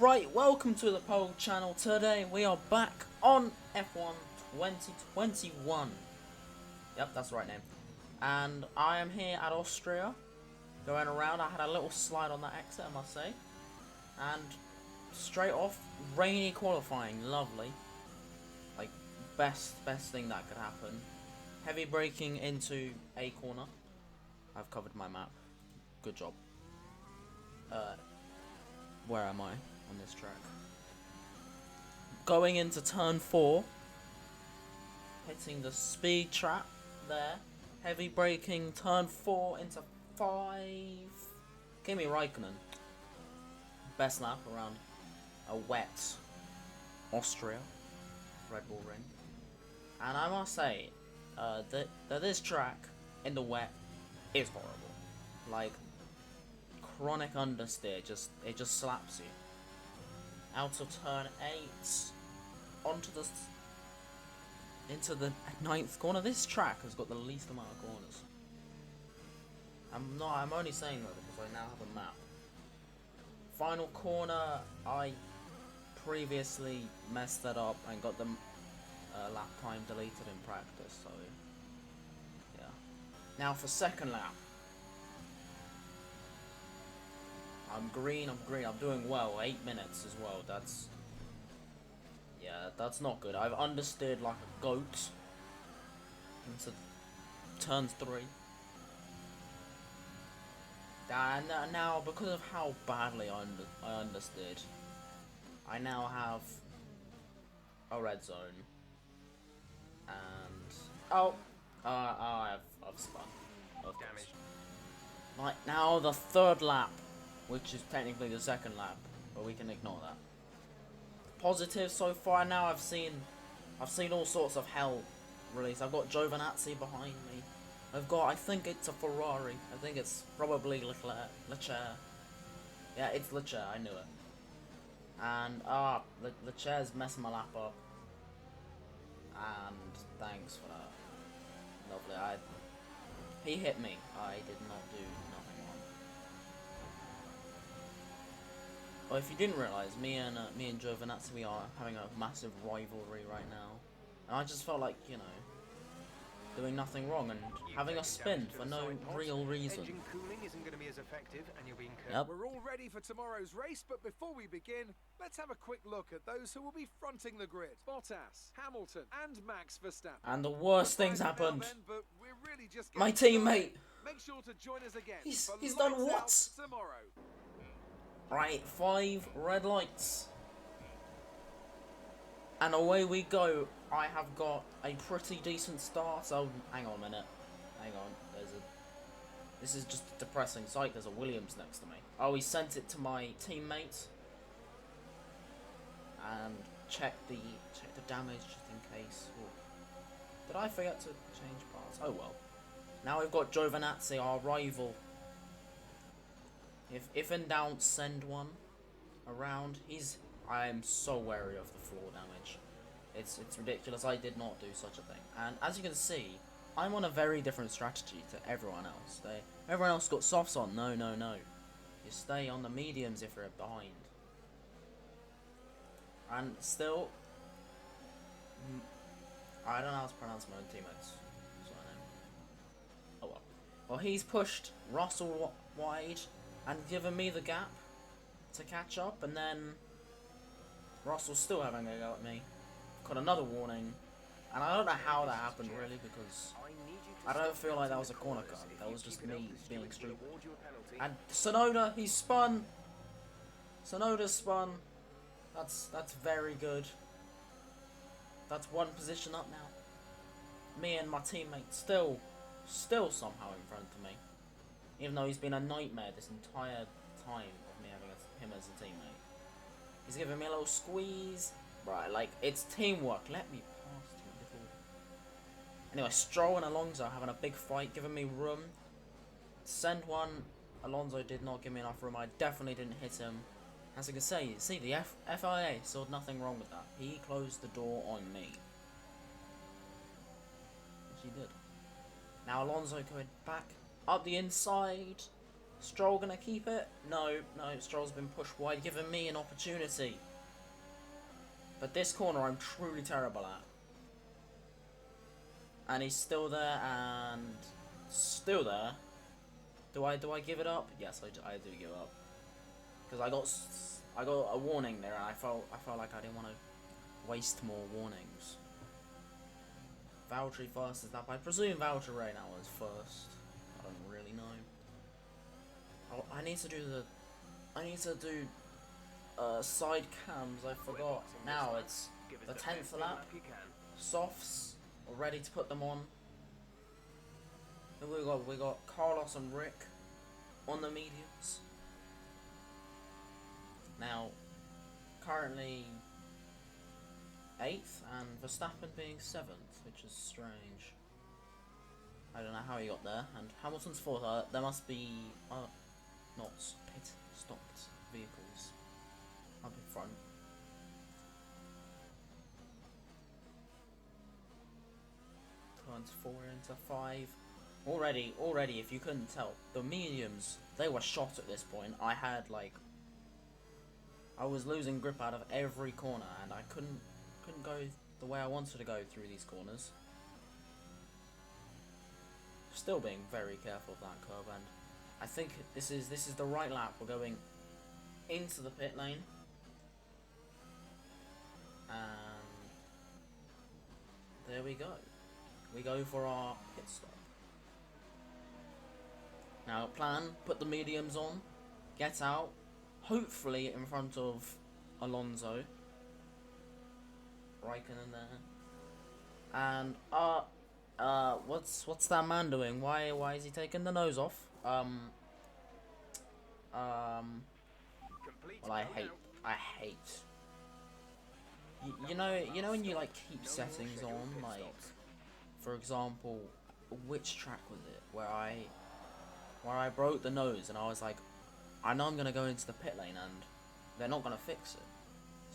Right, welcome to the Pole channel. Today we are back on F1 2021. Yep, that's the right name. And I am here at Austria, going around. I had a little slide on that exit, I must say. And straight off, rainy qualifying, lovely. Like, best thing that could happen. Heavy braking into a corner. I've covered my map. Good job. Where am I on this track? Going into turn 4, hitting the speed trap there, heavy braking, turn 4 into 5, Kimi Raikkonen, best lap around a wet Austria, Red Bull Ring, and I must say that this track in the wet is horrible, like chronic understeer, it just slaps you. Out of turn 8, into the 9th corner. This track has got the least amount of corners. I'm only saying that because I now have a map. Final corner, I previously messed that up and got the lap time deleted in practice, so yeah. Now for second lap. I'm green, I'm doing well, 8 minutes as well, yeah, that's not good. I've understeered like a goat into turn 3. And now, because of how badly I understeered, I now have a red zone. And I've spun. Damage. Right, now the third lap, which is technically the second lap, but we can ignore that. Positive so far. Now I've seen all sorts of hell release. I've got Giovinazzi behind me. I think it's a Ferrari. I think it's probably Leclerc. Yeah, it's Leclerc, I knew it. And Leclerc's messing my lap up. And thanks for that. Lovely. He hit me. I did not do nothing wrong. Well, if you didn't realise, me and Giovinazzi, we are having a massive rivalry right now, and I just felt like, you know, doing nothing wrong and having a spin for no real reason. Engine cooling isn't going to be as effective, and you'll be incurred. Yep. We're all ready for tomorrow's race, but before we begin, let's have a quick look at those who will be fronting the grid. Bottas, Hamilton, and Max Verstappen. And the worst things happened. But we're really just My getting teammate. started. Make sure to join us again. He's for done Lights what? Out tomorrow. Right, 5 red lights. And away we go. I have got a pretty decent start. So, hang on a minute. Hang on. This is just a depressing sight. There's a Williams next to me. Oh, he sent it to my teammate. And check the damage just in case. Ooh. Did I forget to change parts? Oh well. Now we've got Giovinazzi, our rival. If in doubt, send one around. I am so wary of the floor damage. It's ridiculous. I did not do such a thing. And as you can see, I'm on a very different strategy to everyone else. Everyone else got softs on. No. You stay on the mediums if you're behind. And still, I don't know how to pronounce my own teammates. So I know. Oh well. Well, he's pushed Russell wide and given me the gap to catch up, and then Russell's still having a go at me. Got another warning, and I don't know how that happened really, because I don't feel like that was a corner cut. That was just me being stupid. And Tsunoda, he spun. Tsunoda spun. That's very good. That's one position up now. Me and my teammate still somehow in front of me. Even though he's been a nightmare this entire time of me having him as a teammate. He's giving me a little squeeze. Right, like, it's teamwork. Let me pass you before. Anyway, Stroll and Alonso having a big fight, giving me room. Send one. Alonso did not give me enough room. I definitely didn't hit him. As you can see the FIA saw nothing wrong with that. He closed the door on me. Which he did. Now Alonso going back up the inside. Stroll gonna keep it? No, Stroll's been pushed wide, giving me an opportunity. But this corner I'm truly terrible at. And he's still there and still there. Do I give it up? Yes, I do give up. Because I got a warning there and I felt like I didn't want to waste more warnings. Valtteri first is up. I presume Valtteri right now is first. I don't really know. I need to do side cams. I forgot. Now it's the 10th lap. Softs are ready to put them on. Then we got Carlos and Rick on the mediums. Now, currently 8th and Verstappen being 7th, which is strange. I don't know how he got there. And Hamilton's 4th. There must be not pit stopped vehicles up in front. Turns 4 into 5. Already, if you couldn't tell, the mediums, they were shot at this point. I was losing grip out of every corner, and I couldn't go the way I wanted to go through these corners. Still being very careful of that curve, and I think this is the right lap. We're going into the pit lane, and there we go. We go for our pit stop. Now, plan, put the mediums on, get out, hopefully in front of Alonso. Raikkonen there. And, what's that man doing? Why is he taking the nose off? Well, I hate. You know when you, like, keep settings on, like, for example, which track was it? Where I broke the nose and I was like, I know I'm gonna go into the pit lane and they're not gonna fix it.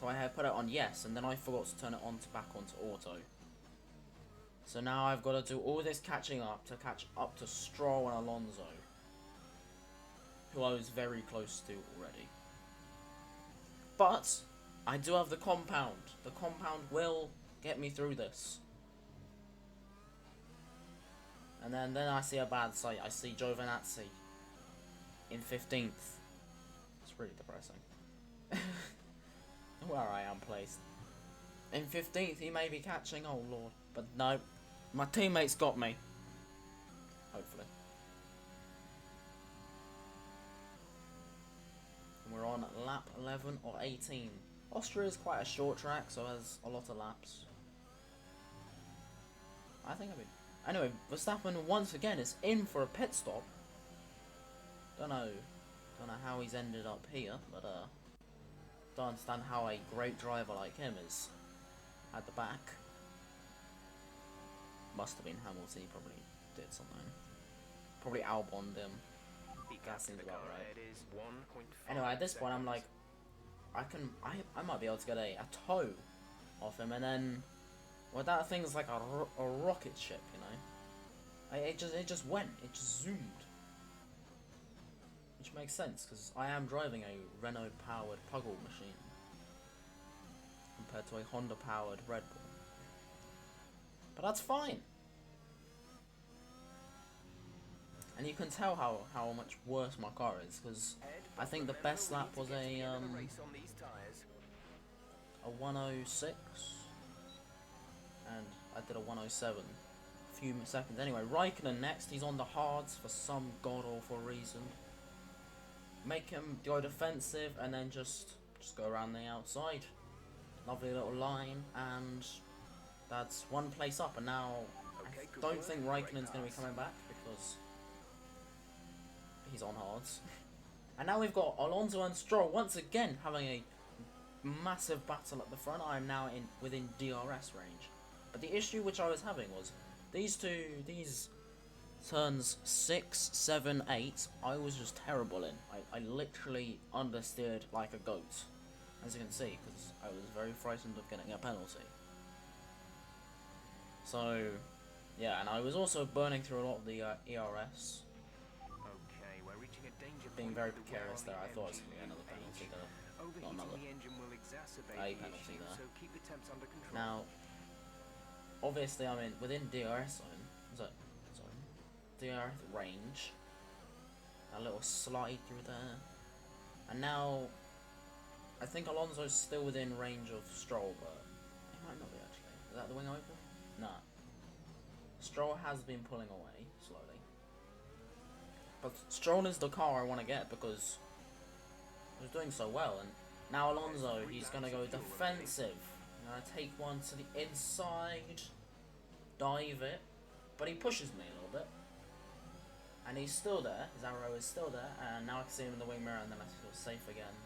So I had put it on yes, and then I forgot to turn it on back onto auto. So now I've got to do all this catching up to catch up to Stroll and Alonso, who I was very close to already. But I do have the compound. The compound will get me through this. And then I see a bad sight. I see Giovinazzi in 15th. It's really depressing. Where I am placed. In 15th, he may be catching. Oh lord. But no. My teammates got me. Hopefully. And we're on lap 11 or 18. Austria is quite a short track, so it has a lot of laps. I think I've been... Anyway, Verstappen once again is in for a pit stop. Don't know how he's ended up here, but don't understand how a great driver like him is at the back. Must have been Hamilton. He probably did something. Probably Albon'd him. That seems about right. Anyway, at this point, I'm like, I might be able to get a toe off him, and then. Well, that thing's like a rocket ship, you know. It just went. It just zoomed. Which makes sense, because I am driving a Renault-powered Puggle machine. Compared to a Honda-powered Red Bull. But that's fine. And you can tell how much worse my car is, because I think the best lap was a 106. And I did a 107 a few seconds. Anyway, Raikkonen next. He's on the hards for some god-awful reason. Make him go defensive and then just go around the outside. Lovely little line, and that's one place up. And now I don't think Raikkonen's going to be coming back because he's on hards. And now we've got Alonso and Stroll once again having a massive battle at the front. I am now within DRS range. But the issue which I was having was these turns 6, 7, 8, I was just terrible in. I literally understeered like a goat, as you can see, because I was very frightened of getting a penalty. So, yeah, and I was also burning through a lot of the ERS. Okay, we're reaching a danger being very precarious there. I thought it was going to be another penalty there. Not another. The engine will exacerbate A the penalty issue, there. so keep the temps under control. Now, obviously I'm within DRS zone. DRS range. A little slide through there. And now, I think Alonso's still within range of Stroll, but he might not be actually. Is that the wing open? Nah. Stroll has been pulling away slowly. But Stroll is the car I want to get because he was doing so well. And now Alonso, he's going to go defensive. Going to take one to the inside. Dive it. But he pushes me a little bit. And he's still there, his arrow is still there, and now I can see him in the wing mirror and then I feel safe again.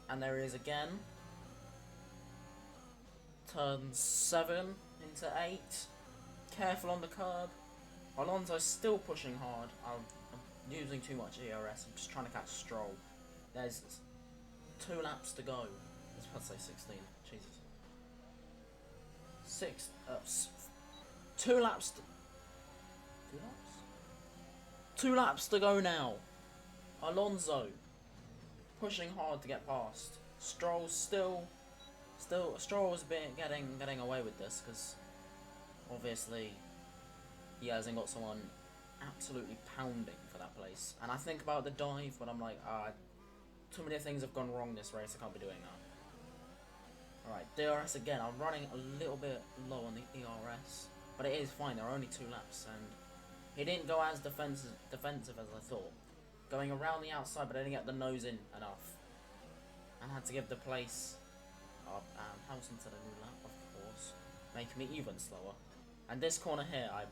And there he is again. Turn 7 into 8. Careful on the curb. Alonso's still pushing hard. I'm using too much ERS, I'm just trying to catch Stroll. There's 2 laps to go. I was about to say 16, Jesus. 2 laps to... 2 laps to go now. Alonso pushing hard to get past. Stroll's still Stroll's getting away with this because obviously he hasn't got someone absolutely pounding for that place. And I think about the dive, but I'm like, too many things have gone wrong this race. I can't be doing that. Alright, DRS again. I'm running a little bit low on the ERS, but it is fine. There are only 2 laps and he didn't go as defensive as I thought. Going around the outside, but I didn't get the nose in enough. And had to give the place up. And Hamilton to the new lap, of course. Making me even slower. And this corner here, I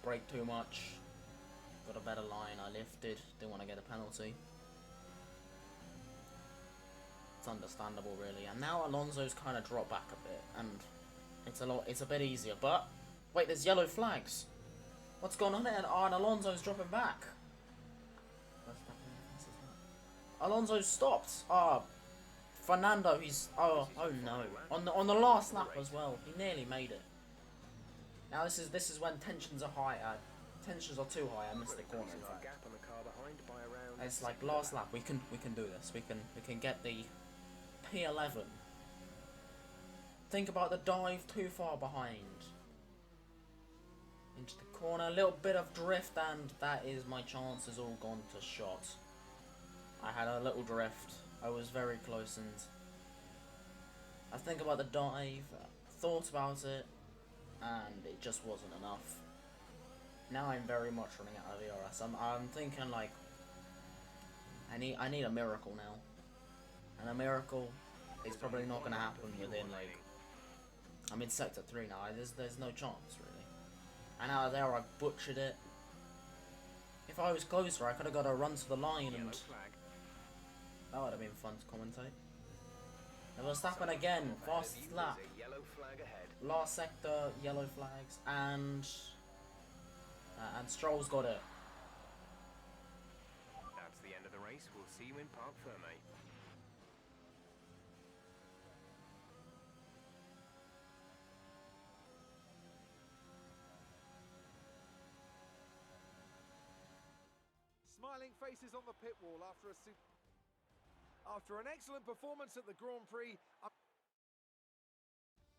brake too much. Got a better line, I lifted. Didn't want to get a penalty. It's understandable, really. And now Alonso's kind of dropped back a bit. And it's a bit easier. But, wait, there's yellow flags. What's going on there? Oh, and Alonso's dropping back. Alonso stopped. Fernando, he's... Oh no. On the last lap as well. He nearly made it. Now this is when tensions are high. Tensions are too high. I missed the corner, in fact. It's like last lap. We can do this. We can get the P11. Think about the dive too far behind. Into the corner, a little bit of drift, and that is my chances all gone to shot. I had a little drift. I was very close, and I think about the dive, thought about it, and it just wasn't enough. Now I'm very much running out of ERS. I'm thinking like I need a miracle now, and a miracle is probably not going to happen within like I'm in sector 3 now. There's no chance really. And out of there I butchered it. If I was closer I could have got a run to the line and that would have been fun to commentate. And Verstappen again, fast lap. Last sector, yellow flags, and Stroll's got it. That's the end of the race. We'll see you in Parc Ferme. Smiling faces on the pit wall after an excellent performance at the Grand Prix.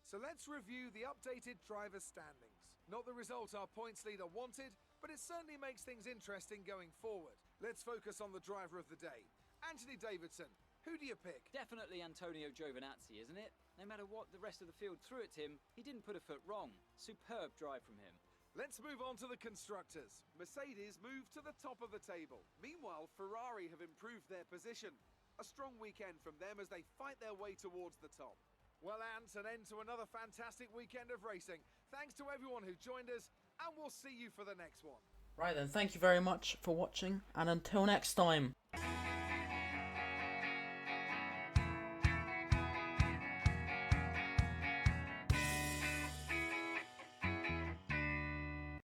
So let's review the updated driver standings. Not the result our points leader wanted, but it certainly makes things interesting going forward. Let's focus on the driver of the day. Anthony Davidson, who do you pick? Definitely Antonio Giovinazzi, isn't it? No matter what the rest of the field threw at him, he didn't put a foot wrong. Superb drive from him. Let's move on to the constructors. Mercedes moved to the top of the table. Meanwhile, Ferrari have improved their position. A strong weekend from them as they fight their way towards the top. Well, Ant, an end to another fantastic weekend of racing. Thanks to everyone who joined us, and we'll see you for the next one. Right then, thank you very much for watching, and until next time.